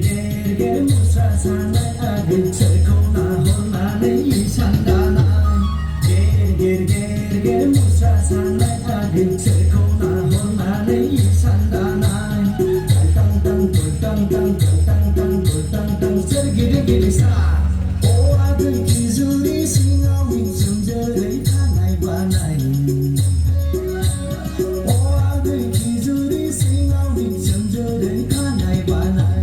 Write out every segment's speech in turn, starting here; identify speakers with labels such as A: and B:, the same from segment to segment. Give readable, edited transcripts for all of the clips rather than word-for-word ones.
A: ger musa sanai agin cerkona hornanai sandanai ger musa sanai agin cerkona hornanai sandanai tang tang tang tang tang tang tang tang sergiri sa o agin kizuri singawi jumjari thanai banai o agin kizuri singawi jumjari thanai banai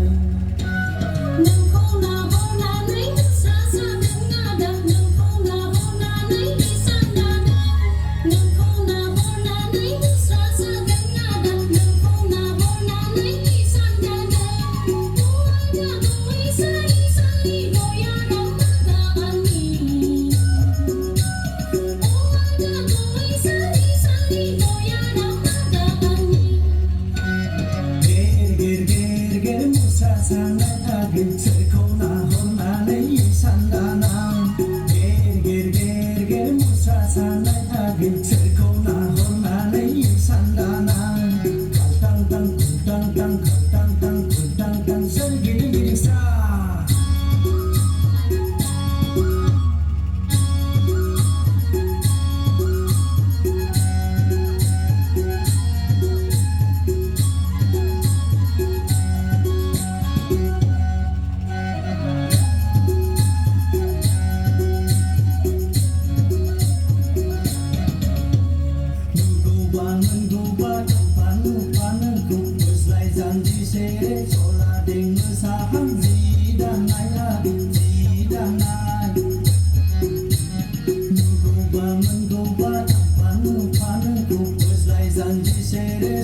A: sanai agin cerkona hornanai sandanai ger musa sanai agin cerkona hornanai sandanai tang tang tang tang tang tang tang tang sergiri sa janji sẽ cho là tình mưa xa hăng gì đang nay là gì đang nay nụ ba mình go ba phán phán cùng với lại janji sẽ